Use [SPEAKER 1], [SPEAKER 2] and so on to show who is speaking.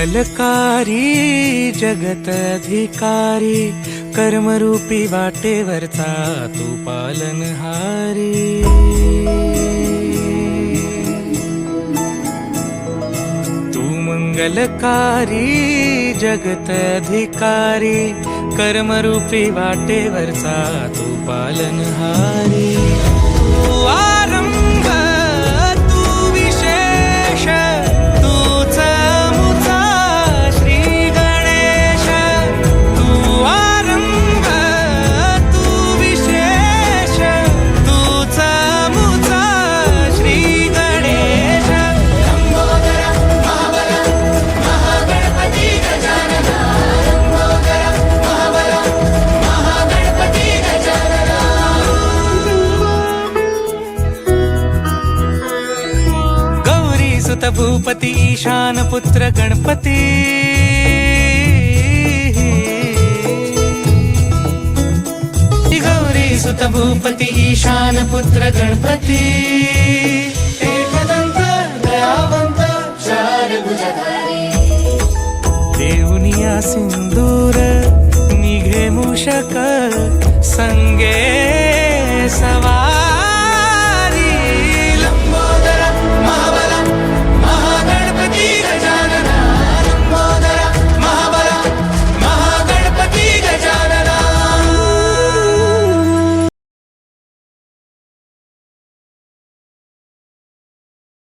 [SPEAKER 1] मंगलकारी जगत अधिकारी, कर्मरूपी वाटेवरचा तू पालनहारी। तू मंगलकारी जगत अधिकारी, कर्मरूपी वाटेवरचा तू पालनहारी। तू आरंभ तू विशेष, तूच मुचा श्री गणेश। तू आरंभ तू विशेष, तूच मुचा श्री गणेश।
[SPEAKER 2] लंबोदर महाबल महागणपती गजानना, लंबोदर महाबल महागणपती गजानना।
[SPEAKER 1] गौरी सुत भूपती ईशान पुत्र गणपती, गौरी सुत भूपती ईशान पुत्र गणपती।
[SPEAKER 2] एकदंत दयावंत चार भुजधारी,
[SPEAKER 1] देऊनिया सिंदूर निघे मूषक, संगे सवार।